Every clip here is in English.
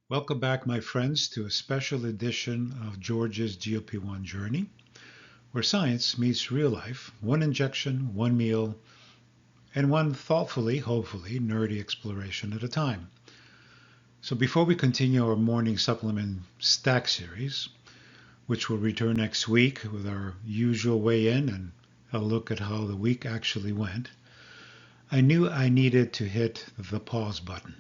Welcome back, my friends, to a special edition of George's GLP-1 Journey, where science meets real life, one injection, one meal, and one thoughtfully, hopefully, nerdy exploration at a time. So before we continue our morning supplement stack series, which will return next week with our usual weigh-in and a look at how the week actually went, I knew I needed to hit the pause button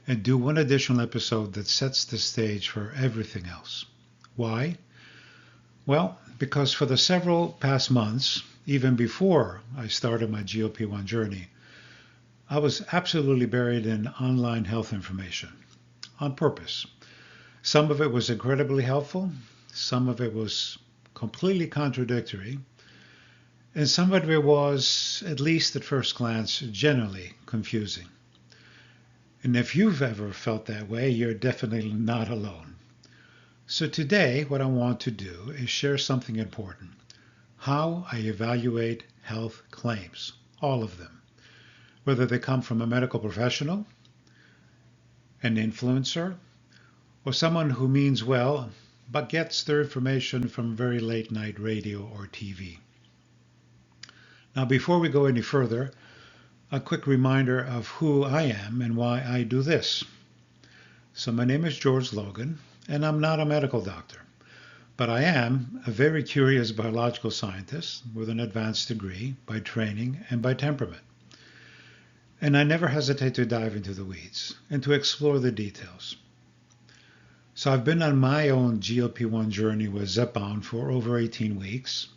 and do one additional episode that sets the stage for everything else. Why? Well, because for the several past months, even before I started my GLP-1 journey, I was absolutely buried in online health information on purpose. Some of it was incredibly helpful, some of it was completely contradictory, and some of it was, at least at first glance, generally confusing. And if you've ever felt that way, you're definitely not alone. So today, what I want to do is share something important. How I evaluate health claims, all of them, whether they come from a medical professional, an influencer, or someone who means well but gets their information from very late night radio or TV. Now, before we go any further, a quick reminder of who I am and why I do this. So my name is George Logan, and I'm not a medical doctor, but I am a very curious biological scientist with an advanced degree by training and by temperament. And I never hesitate to dive into the weeds and to explore the details. So I've been on my own GLP-1 journey with Zepbound for over 18 weeks,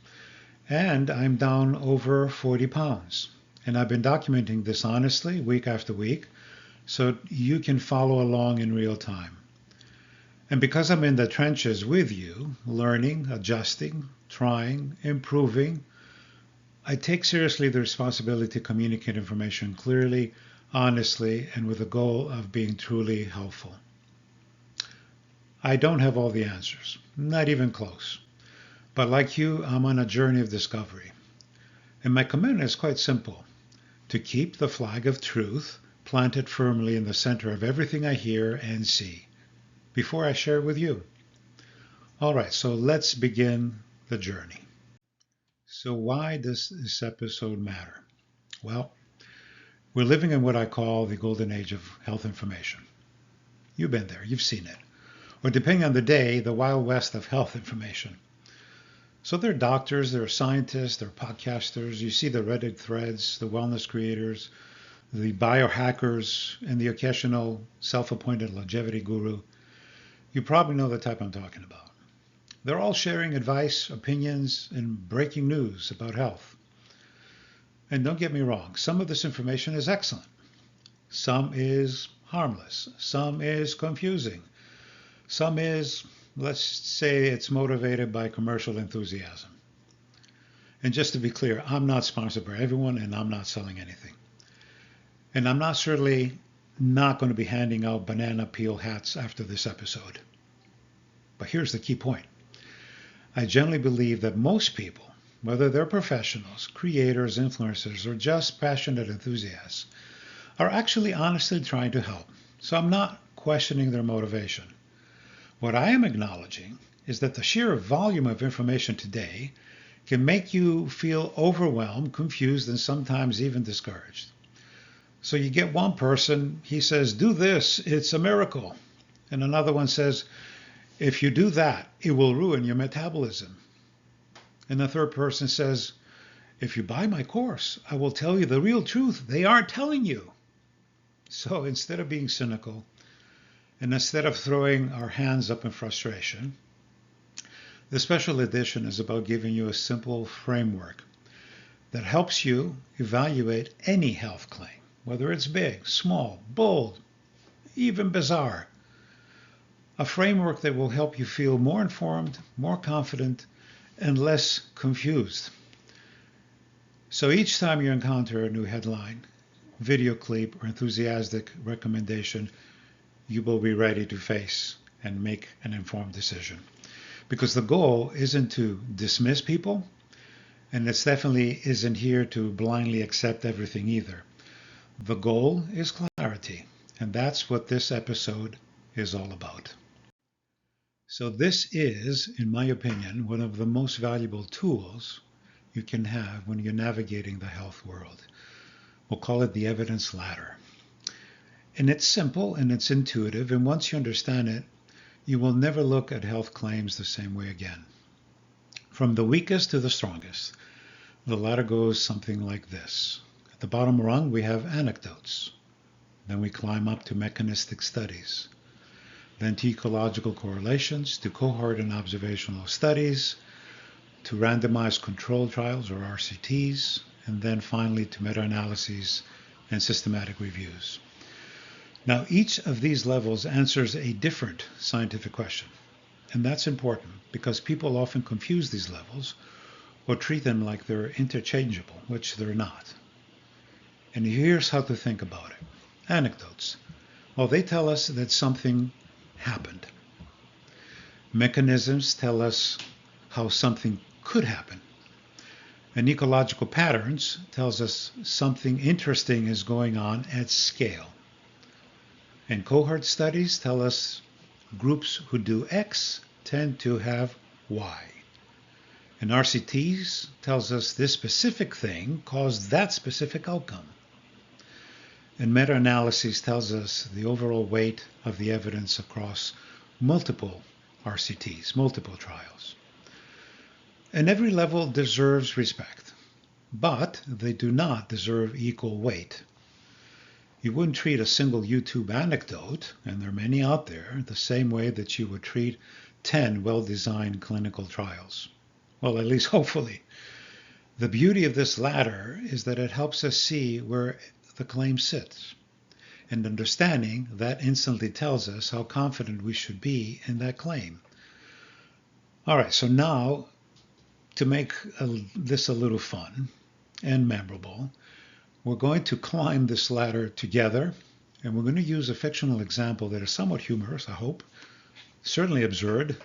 and I'm down over 40 pounds. And I've been documenting this honestly week after week so you can follow along in real time. And because I'm in the trenches with you, learning, adjusting, trying, improving, I take seriously the responsibility to communicate information clearly, honestly, and with the goal of being truly helpful. I don't have all the answers, not even close. But like you, I'm on a journey of discovery. And my commitment is quite simple: to keep the flag of truth planted firmly in the center of everything I hear and see before I share it with you. All right, so let's begin the journey. So why does this episode matter? Well, we're living in what I call the golden age of health information. You've been there, you've seen it. Or depending on the day, the wild west of health information. So there are doctors, there are scientists, there are podcasters. You see the Reddit threads, the wellness creators, the biohackers, and the occasional self-appointed longevity guru. You probably know the type I'm talking about. They're all sharing advice, opinions, and breaking news about health. And don't get me wrong, some of this information is excellent. Some is harmless. Some is confusing. Some is, let's say, it's motivated by commercial enthusiasm. And just to be clear, I'm not sponsored by everyone, and I'm not selling anything. And I'm not certainly not going to be handing out banana peel hats after this episode. But here's the key point. I generally believe that most people, whether they're professionals, creators, influencers, or just passionate enthusiasts, are actually honestly trying to help. So I'm not questioning their motivation. What I am acknowledging is that the sheer volume of information today can make you feel overwhelmed, confused, and sometimes even discouraged. So you get one person, he says, do this, it's a miracle. And another one says, if you do that, it will ruin your metabolism. And the third person says, if you buy my course, I will tell you the real truth they aren't telling you. So instead of being cynical, and instead of throwing our hands up in frustration, the special edition is about giving you a simple framework that helps you evaluate any health claim, whether it's big, small, bold, even bizarre. A framework that will help you feel more informed, more confident, and less confused. So each time you encounter a new headline, video clip, or enthusiastic recommendation, you will be ready to face and make an informed decision. Because the goal isn't to dismiss people, and it definitely isn't here to blindly accept everything either. The goal is clarity, and that's what this episode is all about. So this is, in my opinion, one of the most valuable tools you can have when you're navigating the health world. We'll call it the evidence ladder. And it's simple and it's intuitive, and once you understand it, you will never look at health claims the same way again. From the weakest to the strongest, the ladder goes something like this. At the bottom rung, we have anecdotes. Then we climb up to mechanistic studies. Then to ecological correlations, to cohort and observational studies, to randomized controlled trials or RCTs, and then finally to meta-analyses and systematic reviews. Now, each of these levels answers a different scientific question. And that's important because people often confuse these levels or treat them like they're interchangeable, which they're not. And here's how to think about it. Anecdotes. Well, they tell us that something happened. Mechanisms tell us how something could happen. And ecological patterns tells us something interesting is going on at scale. And cohort studies tell us groups who do X tend to have Y. And RCTs tells us this specific thing caused that specific outcome. And meta-analysis tells us the overall weight of the evidence across multiple RCTs, multiple trials. And every level deserves respect, but they do not deserve equal weight. You wouldn't treat a single YouTube anecdote, and there are many out there, the same way that you would treat 10 well-designed clinical trials. Well, at least hopefully. The beauty of this ladder is that it helps us see where the claim sits. And understanding that instantly tells us how confident we should be in that claim. All right, so now to make this a little fun and memorable, we're going to climb this ladder together, and we're going to use a fictional example that is somewhat humorous, I hope, certainly absurd,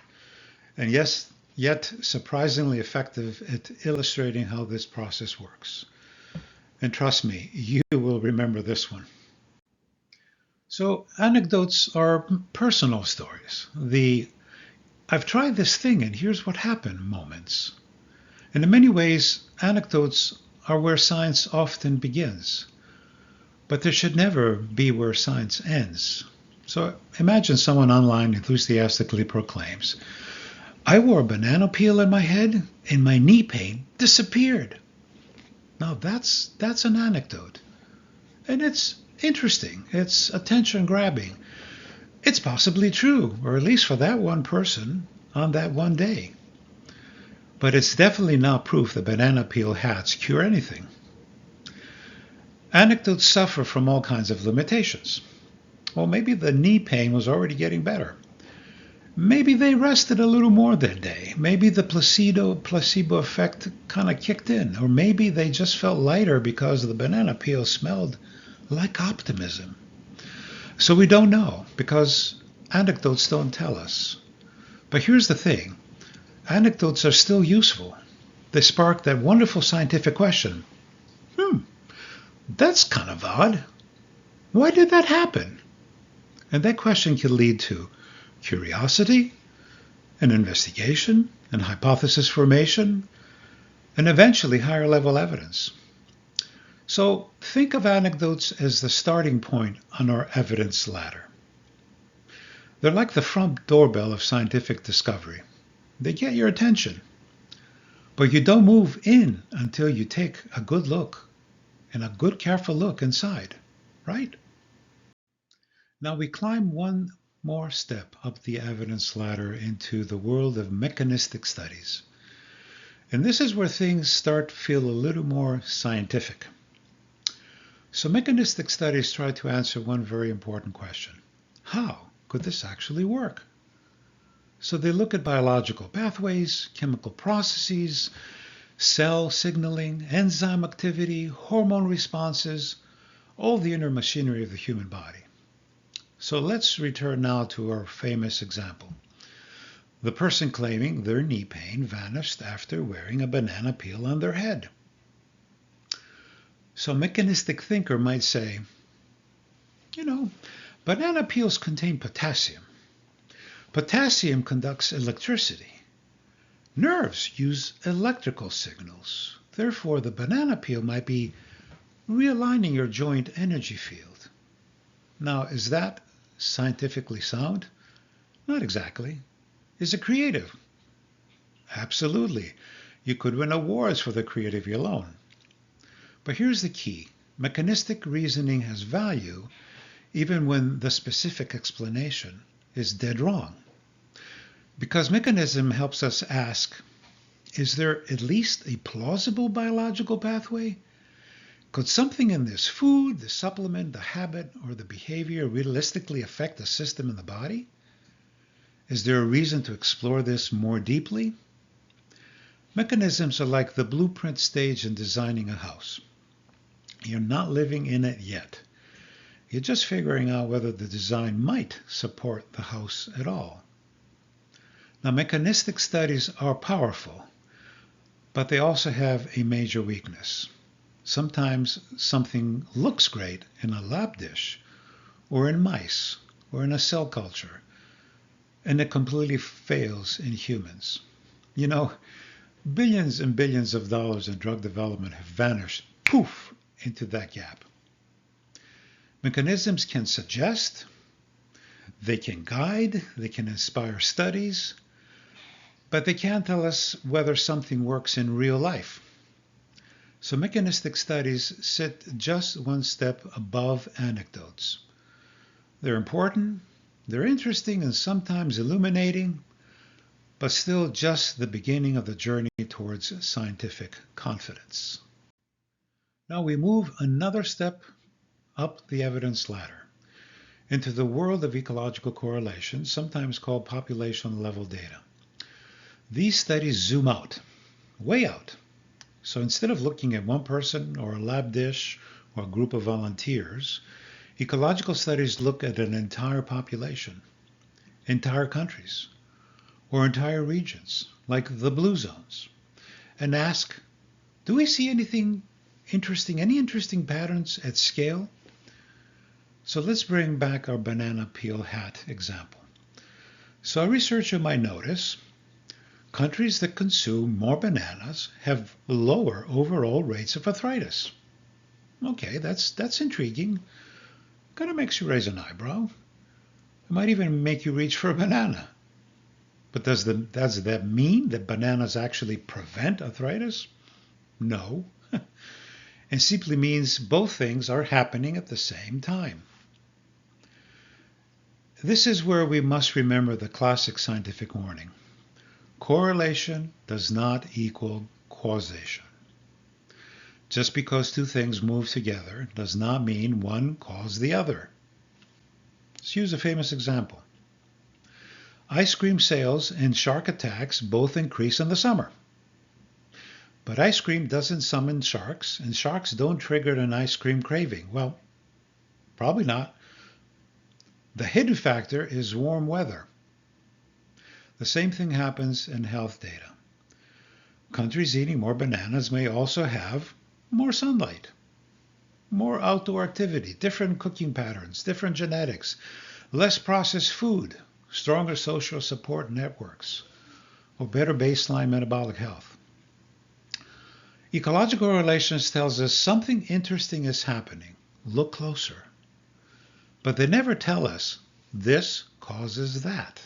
and yes, yet surprisingly effective at illustrating how this process works. And trust me, you will remember this one. So anecdotes are personal stories. I've tried this thing and here's what happened moments. And in many ways, anecdotes are where science often begins. But there should never be where science ends. So imagine someone online enthusiastically proclaims, "I wore a banana peel in my head and my knee pain disappeared." Now that's an anecdote. And it's interesting. It's attention-grabbing. It's possibly true, or at least for that one person on that one day. But it's definitely not proof that banana peel hats cure anything. Anecdotes suffer from all kinds of limitations. Well, maybe the knee pain was already getting better. Maybe they rested a little more that day. Maybe the placebo effect kind of kicked in. Or maybe they just felt lighter because the banana peel smelled like optimism. So we don't know because anecdotes don't tell us. But here's the thing. Anecdotes are still useful. They spark that wonderful scientific question. That's kind of odd. Why did that happen? And that question can lead to curiosity, an investigation, and hypothesis formation, and eventually higher level evidence. So think of anecdotes as the starting point on our evidence ladder. They're like the front doorbell of scientific discovery. They get your attention, but you don't move in until you take a good look and a good careful look inside, right? Now we climb one more step up the evidence ladder into the world of mechanistic studies. And this is where things start to feel a little more scientific. So mechanistic studies try to answer one very important question. How could this actually work? So they look at biological pathways, chemical processes, cell signaling, enzyme activity, hormone responses, all the inner machinery of the human body. So let's return now to our famous example. The person claiming their knee pain vanished after wearing a banana peel on their head. So a mechanistic thinker might say, Banana peels contain potassium. Potassium conducts electricity. Nerves use electrical signals. Therefore, the banana peel might be realigning your joint energy field. Now, is that scientifically sound? Not exactly. Is it creative? Absolutely. You could win awards for the creativity alone. But here's the key. Mechanistic reasoning has value even when the specific explanation is dead wrong. Because mechanism helps us ask, is there at least a plausible biological pathway? Could something in this food, the supplement, the habit, or the behavior realistically affect the system in the body? Is there a reason to explore this more deeply? Mechanisms are like the blueprint stage in designing a house. You're not living in it yet. You're just figuring out whether the design might support the house at all. Now, mechanistic studies are powerful, but they also have a major weakness. Sometimes something looks great in a lab dish, or in mice, or in a cell culture, and it completely fails in humans. You know, billions and billions of dollars in drug development have vanished, poof, into that gap. Mechanisms can suggest, they can guide, they can inspire studies, but they can't tell us whether something works in real life. So mechanistic studies sit just one step above anecdotes. They're important, they're interesting and sometimes illuminating, but still just the beginning of the journey towards scientific confidence. Now we move another step up the evidence ladder into the world of ecological correlation, sometimes called population level data. These studies zoom out, way out. So instead of looking at one person or a lab dish or a group of volunteers, ecological studies look at an entire population, entire countries, or entire regions, like the blue zones, and ask, do we see anything interesting, any interesting patterns at scale? So let's bring back our banana peel hat example. So a researcher might notice countries that consume more bananas have lower overall rates of arthritis. Okay, that's intriguing. Kind of makes you raise an eyebrow. It might even make you reach for a banana. But does that mean that bananas actually prevent arthritis? No. It simply means both things are happening at the same time. This is where we must remember the classic scientific warning. Correlation does not equal causation. Just because two things move together does not mean one caused the other. Let's use a famous example. Ice cream sales and shark attacks both increase in the summer. But ice cream doesn't summon sharks, and sharks don't trigger an ice cream craving. Well, probably not. The hidden factor is warm weather. The same thing happens in health data. Countries eating more bananas may also have more sunlight, more outdoor activity, different cooking patterns, different genetics, less processed food, stronger social support networks, or better baseline metabolic health. Ecological relations tells us something interesting is happening. Look closer. But they never tell us this causes that.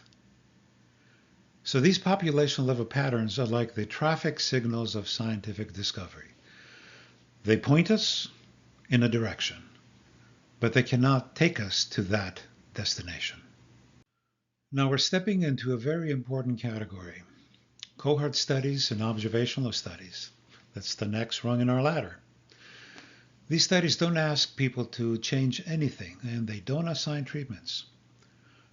So these population level patterns are like the traffic signals of scientific discovery. They point us in a direction, but they cannot take us to that destination. Now we're stepping into a very important category, cohort studies and observational studies. That's the next rung in our ladder. These studies don't ask people to change anything, and they don't assign treatments.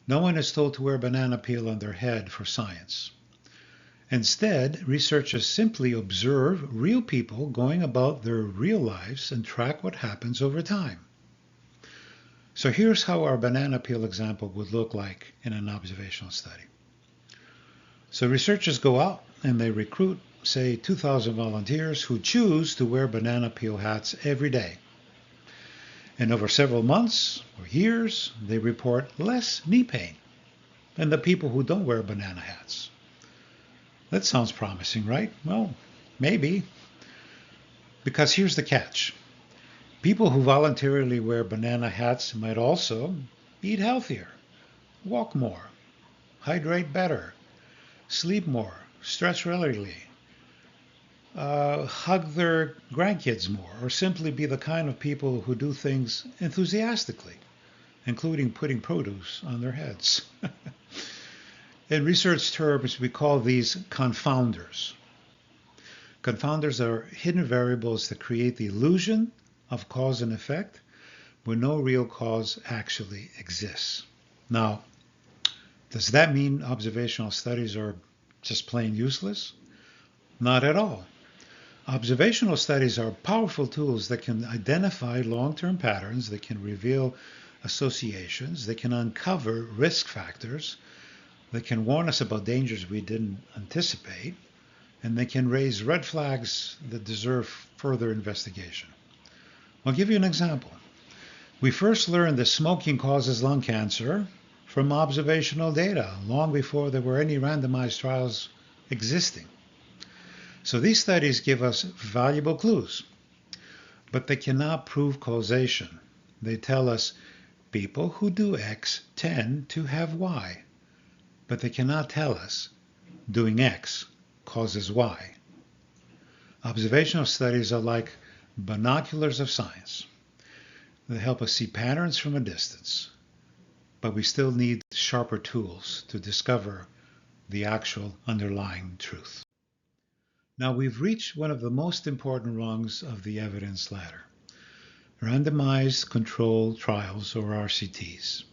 No one is told to wear a banana peel on their head for science. Instead, researchers simply observe real people going about their real lives and track what happens over time. So here's how our banana peel example would look like in an observational study. So researchers go out and they recruit, say, 2,000 volunteers who choose to wear banana peel hats every day. And over several months or years, they report less knee pain than the people who don't wear banana hats. That sounds promising, right? Well, maybe. Because here's the catch. People who voluntarily wear banana hats might also eat healthier, walk more, hydrate better, sleep more, stretch regularly, hug their grandkids more, or simply be the kind of people who do things enthusiastically, including putting produce on their heads. In research terms, we call these confounders. Confounders are hidden variables that create the illusion of cause and effect when no real cause actually exists. Now, does that mean observational studies are just plain useless? Not at all. Observational studies are powerful tools that can identify long-term patterns, that can reveal associations, they can uncover risk factors, they can warn us about dangers we didn't anticipate, and they can raise red flags that deserve further investigation. I'll give you an example. We first learned that smoking causes lung cancer from observational data long before there were any randomized trials existing. So these studies give us valuable clues, but they cannot prove causation. They tell us people who do X tend to have Y, but they cannot tell us doing X causes Y. Observational studies are like binoculars of science. They help us see patterns from a distance, but we still need sharper tools to discover the actual underlying truth. Now we've reached one of the most important rungs of the evidence ladder, randomized controlled trials, or RCTs.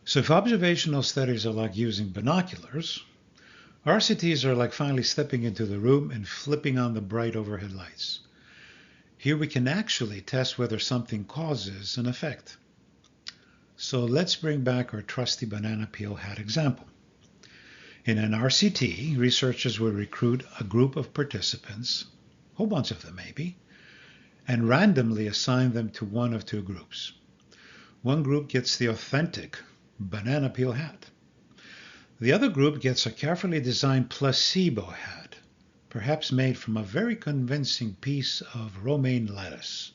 So if observational studies are like using binoculars, RCTs are like finally stepping into the room and flipping on the bright overhead lights. Here we can actually test whether something causes an effect. So let's bring back our trusty banana peel hat example. In an RCT, researchers will recruit a group of participants, a whole bunch of them maybe, and randomly assign them to one of two groups. One group gets the authentic banana peel hat. The other group gets a carefully designed placebo hat, perhaps made from a very convincing piece of romaine lettuce.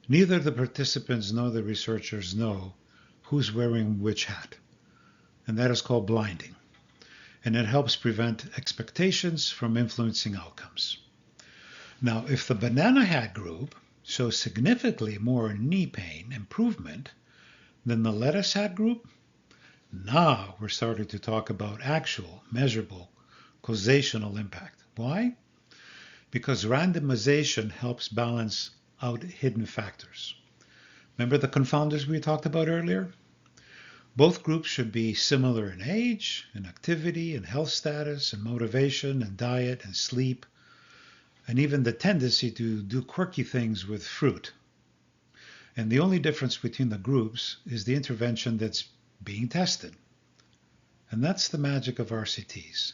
Neither the participants nor the researchers know who's wearing which hat, and that is called blinding, and it helps prevent expectations from influencing outcomes. Now, if the banana hat group shows significantly more knee pain improvement than the lettuce hat group, now we're starting to talk about actual, measurable, causational impact. Why? Because randomization helps balance out hidden factors. Remember the confounders we talked about earlier? Both groups should be similar in age, in activity, in health status, in motivation, in diet, and sleep, and even the tendency to do quirky things with fruit. And the only difference between the groups is the intervention that's being tested. And that's the magic of RCTs.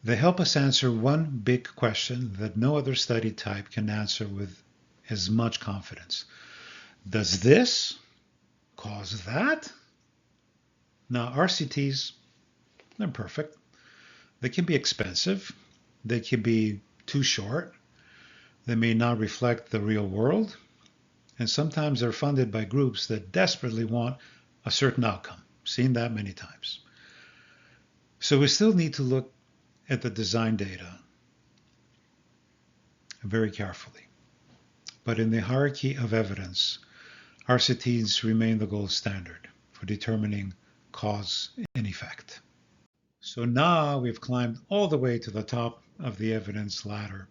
They help us answer one big question that no other study type can answer with as much confidence. Does this cause that? Now, RCTs, they're perfect. They can be expensive. They can be too short. They may not reflect the real world. And sometimes they're funded by groups that desperately want a certain outcome. Seen that many times. So we still need to look at the design data very carefully. But in the hierarchy of evidence, RCTs remain the gold standard for determining cause and effect. So now we've climbed all the way to the top of the evidence ladder,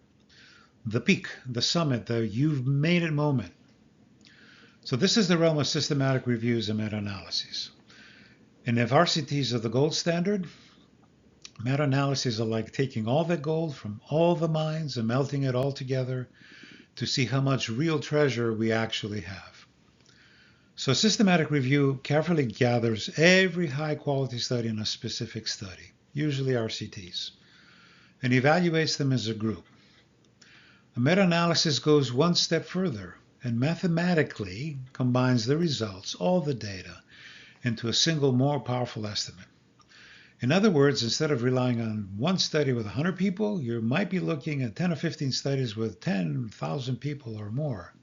the peak, the summit, the you've made it moment. So this is the realm of systematic reviews and meta-analyses. And if RCTs are the gold standard, meta-analyses are like taking all the gold from all the mines and melting it all together to see how much real treasure we actually have. So systematic review carefully gathers every high-quality study in a specific study, usually RCTs, and evaluates them as a group. A meta-analysis goes one step further and mathematically combines the results, all the data, into a single more powerful estimate. In other words, instead of relying on one study with 100 people, you might be looking at 10 or 15 studies with 10,000 people or more.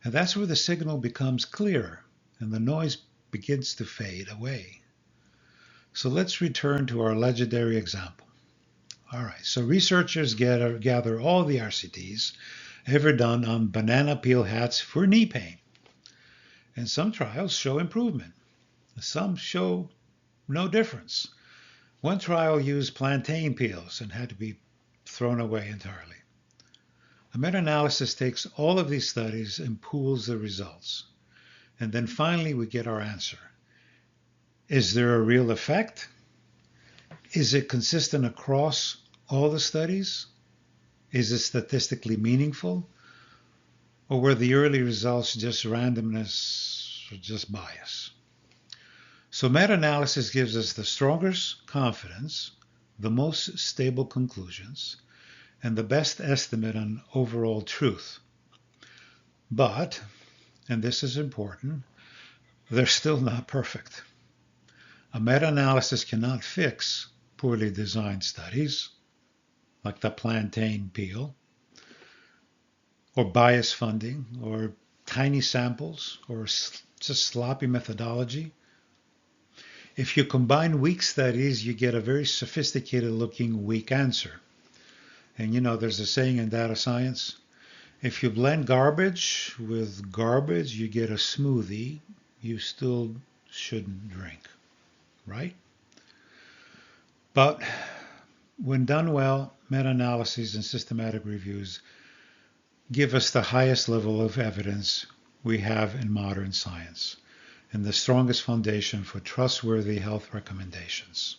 And that's where the signal becomes clearer and the noise begins to fade away. So let's return to our legendary example. All right, so researchers gather all the RCTs ever done on banana peel hats for knee pain. And some trials show improvement. Some show no difference. One trial used plantain peels and had to be thrown away entirely. A meta-analysis takes all of these studies and pools the results. And then finally we get our answer. Is there a real effect? Is it consistent across all the studies? Is it statistically meaningful? Or were the early results just randomness or just bias? So meta-analysis gives us the strongest confidence, the most stable conclusions, and the best estimate on overall truth. But, and this is important, they're still not perfect. A meta-analysis cannot fix poorly designed studies, like the plantain peel, or bias funding, or tiny samples, or just sloppy methodology. If you combine weak studies, you get a very sophisticated looking weak answer. And there's a saying in data science, if you blend garbage with garbage, you get a smoothie you still shouldn't drink, right? But when done well, meta-analyses and systematic reviews give us the highest level of evidence we have in modern science and the strongest foundation for trustworthy health recommendations.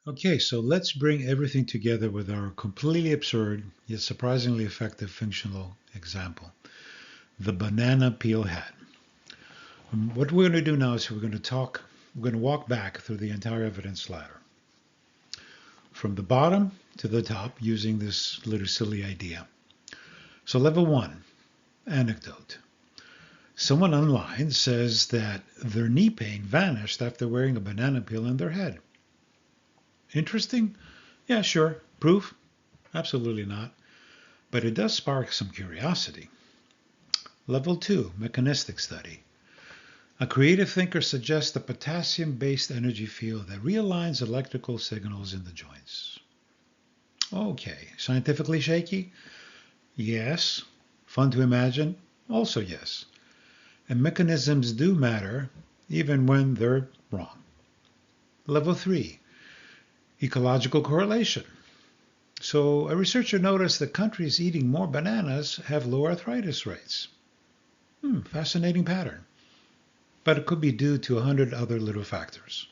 Okay, so let's bring everything together with our completely absurd yet surprisingly effective functional example, the banana peel hat. What we're going to do now is we're going to walk back through the entire evidence ladder, from the bottom to the top, using this little silly idea. So level 1, anecdote. Someone online says that their knee pain vanished after wearing a banana peel on their head. Interesting? Yeah, sure. Proof? Absolutely not. But it does spark some curiosity. Level 2, mechanistic study. A creative thinker suggests a potassium-based energy field that realigns electrical signals in the joints. Okay, scientifically shaky? Yes. Fun to imagine? Also yes. And mechanisms do matter, even when they're wrong. Level 3, ecological correlation. So a researcher noticed that countries eating more bananas have low arthritis rates. Fascinating pattern. But it could be due to 100 other little factors.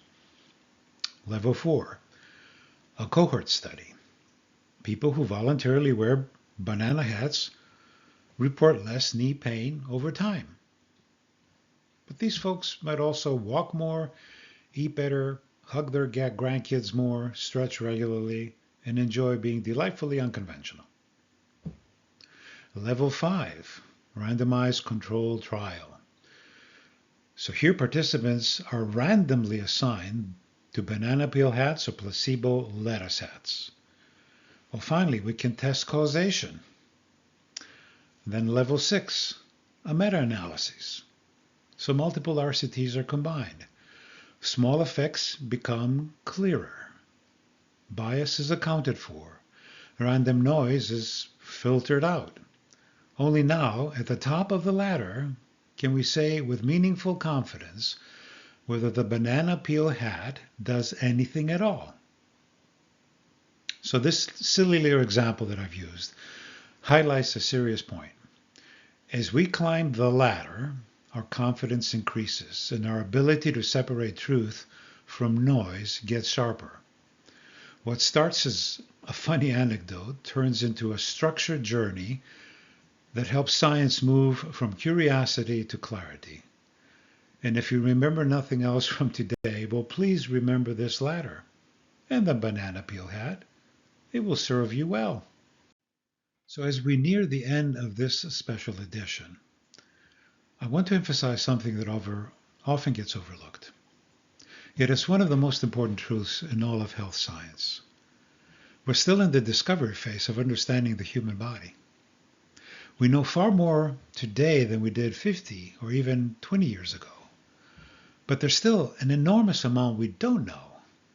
Level 4, a cohort study. People who voluntarily wear banana hats report less knee pain over time. But these folks might also walk more, eat better, hug their grandkids more, stretch regularly, and enjoy being delightfully unconventional. Level 5, randomized controlled trial. So here participants are randomly assigned to banana peel hats or placebo lettuce hats. Well, finally, we can test causation. Then level 6, a meta-analysis. So multiple RCTs are combined. Small effects become clearer. Bias is accounted for. Random noise is filtered out. Only now, at the top of the ladder, can we say with meaningful confidence whether the banana peel hat does anything at all. So this silly little example that I've used highlights a serious point. As we climb the ladder, our confidence increases and our ability to separate truth from noise gets sharper. What starts as a funny anecdote turns into a structured journey that helps science move from curiosity to clarity. And if you remember nothing else from today, well, please remember this ladder and the banana peel hat. It will serve you well. So as we near the end of this special edition, I want to emphasize something that often gets overlooked. Yet it's one of the most important truths in all of health science. We're still in the discovery phase of understanding the human body. We know far more today than we did 50 or even 20 years ago. But there's still an enormous amount we don't know,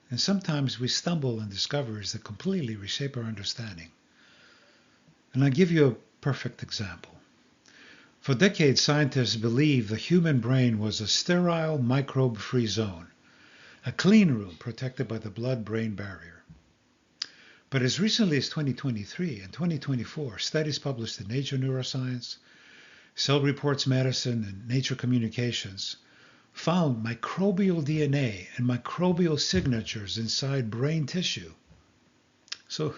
and sometimes we stumble on discoveries that completely reshape our understanding. And I'll give you a perfect example. For decades, scientists believed the human brain was a sterile, microbe-free zone, a clean room protected by the blood-brain barrier. But as recently as 2023 and 2024, studies published in Nature Neuroscience, Cell Reports Medicine, and Nature Communications found microbial DNA and microbial signatures inside brain tissue. So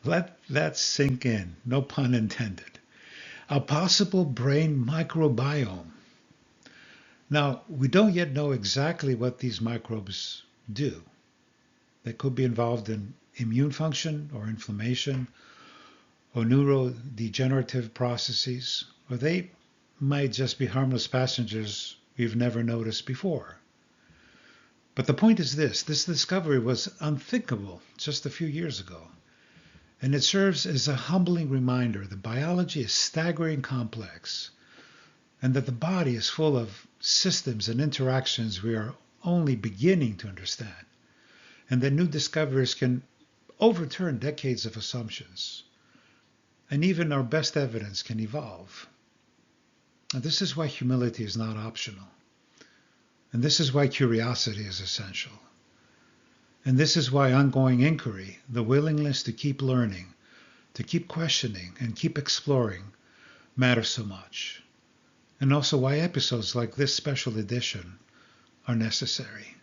let that sink in, no pun intended. A possible brain microbiome. Now, we don't yet know exactly what these microbes do. They could be involved in immune function or inflammation or neurodegenerative processes, or they might just be harmless passengers we've never noticed before. But the point is this discovery was unthinkable just a few years ago. And it serves as a humbling reminder that biology is staggeringly complex and that the body is full of systems and interactions we are only beginning to understand, and that new discoveries can overturn decades of assumptions, and even our best evidence can evolve. And this is why humility is not optional, and this is why curiosity is essential. And this is why ongoing inquiry, the willingness to keep learning, to keep questioning, and keep exploring matters so much. And also why episodes like this special edition are necessary.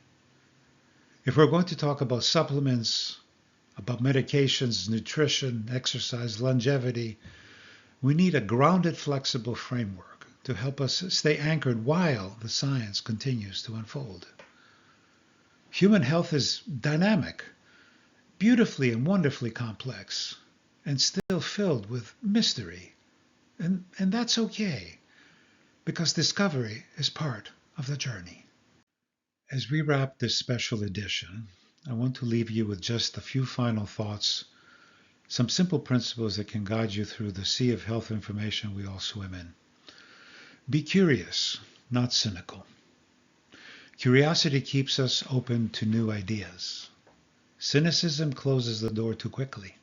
If we're going to talk about supplements, about medications, nutrition, exercise, longevity, we need a grounded, flexible framework to help us stay anchored while the science continues to unfold. Human health is dynamic, beautifully and wonderfully complex, and still filled with mystery. And that's okay, because discovery is part of the journey. As we wrap this special edition, I want to leave you with just a few final thoughts, some simple principles that can guide you through the sea of health information we all swim in. Be curious, not cynical. Curiosity keeps us open to new ideas. Cynicism closes the door too quickly.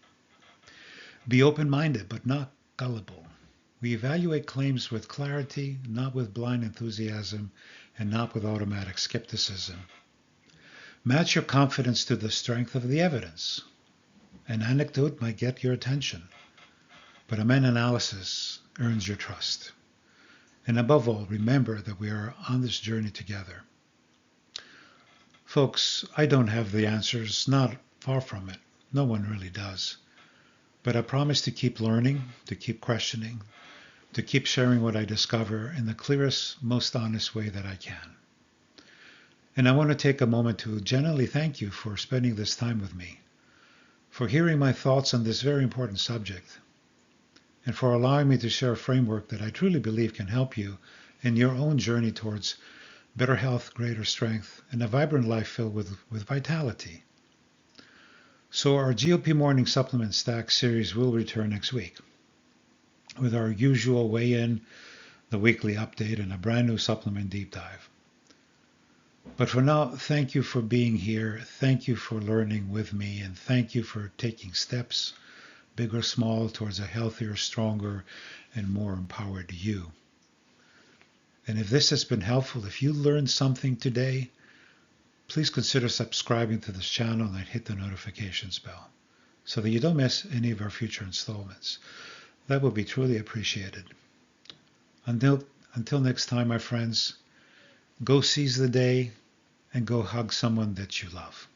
Be open-minded, but not gullible. We evaluate claims with clarity, not with blind enthusiasm, and not with automatic skepticism. Match your confidence to the strength of the evidence. An anecdote might get your attention, but a meta-analysis earns your trust. And above all, remember that we are on this journey together. Folks, I don't have the answers, not far from it. No one really does. But I promise to keep learning, to keep questioning, to keep sharing what I discover in the clearest, most honest way that I can. And I want to take a moment to genuinely thank you for spending this time with me, for hearing my thoughts on this very important subject, and for allowing me to share a framework that I truly believe can help you in your own journey towards better health, greater strength, and a vibrant life filled with vitality. So our GLP Morning Supplement Stack series will return next week with our usual weigh-in, the weekly update, and a brand new supplement deep dive. But for now, thank you for being here. Thank you for learning with me, and thank you for taking steps, big or small, towards a healthier, stronger, and more empowered you. And if this has been helpful, if you learned something today, please consider subscribing to this channel and hit the notifications bell so that you don't miss any of our future installments. That would be truly appreciated. Until next time, my friends, go seize the day and go hug someone that you love.